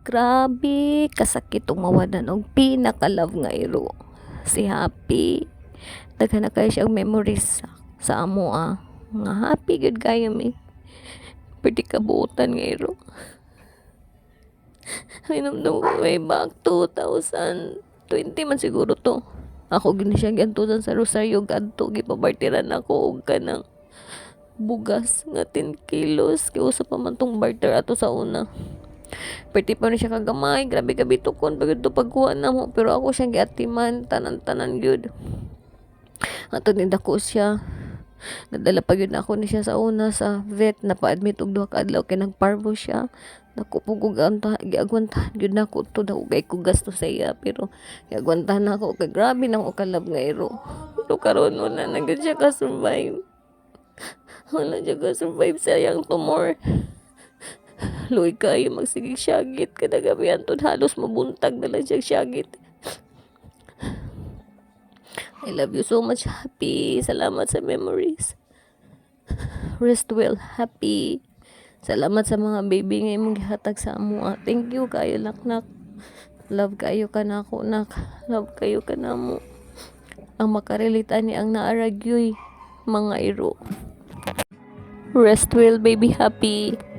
Grabe, kasakit tong mawadan og pinaka-love nga iro. Si Happy. Daghan na kayo siyang memories sa amo Nga happy good kayo mi. Pwede kabuotan nga iro. Hinumdum ko way back 2020 man siguro to. Ako gini siya gantudan sa Rosario gadto gipabarteran ako og kanang bugas nga 10 kilos kay usa pa man tong barter ato sa una. Pwede pa rin siya kagamay, grabe ka bitukon pagod to pagkuha na mo, pero ako siyang giatiman tanan-tanan gyud. Ato ni dako siya. Nadala pa gyud ako ni siya sa una sa vet na pa-admit og duha ka adlaw kay nagparvo siya. Dako po kog giagwantahan gyud nako to daw kay ko gasto sa iya, pero giagwantahan nako kay grabe nang ukalab nga iro. Pero karon wala na gyud siya ka survive. Wala siya ka survive sa iyang tumor. Luoy kayo magsigig syagit kada gabi antod halos mabuntag na lang siyang syagit. I love you so much, Happy. Salamat sa memories. Rest well, Happy. Salamat sa mga baby nga imong gihatag sa amo. Thank you kayo, naknak. Love kayo ka na ako, nak. Love kayo ka na mo. Ang makarelita ni ang naaragyoy mga iro. Rest well, baby, Happy.